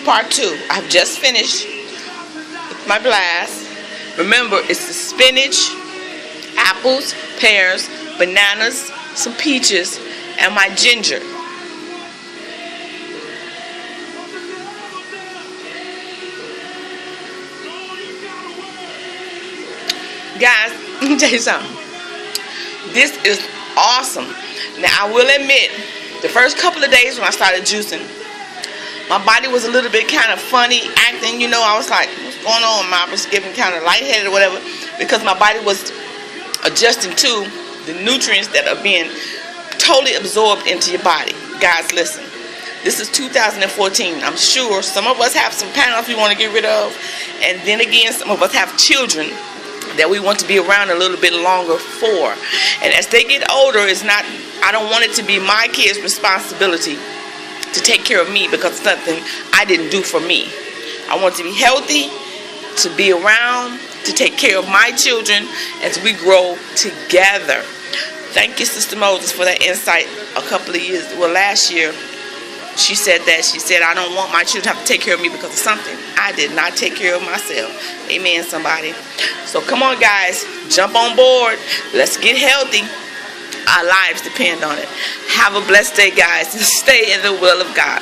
part 2. I've just finished with my blast. Remember, it's the spinach, apples, pears, bananas, some peaches, and my ginger. Guys, let me tell you something. This is awesome. Now, I will admit, the first couple of days when I started juicing, my body was a little bit kind of funny acting. You know, I was like, what's going on? I was getting kind of lightheaded or whatever, because my body was adjusting to the nutrients that are being totally absorbed into your body. Guys, listen. This is 2014. I'm sure some of us have some panels we want to get rid of. And then again, some of us have children that we want to be around a little bit longer for. And as they get older, I don't want it to be my kids' responsibility to take care of me because it's something I didn't do for me. I want to be healthy, to be around, to take care of my children as we grow together. Thank you, Sister Moses, for that insight last year. She said, I don't want my children to have to take care of me because of something I did not take care of myself. Amen, somebody. So come on, guys. Jump on board. Let's get healthy. Our lives depend on it. Have a blessed day, guys. Stay in the will of God.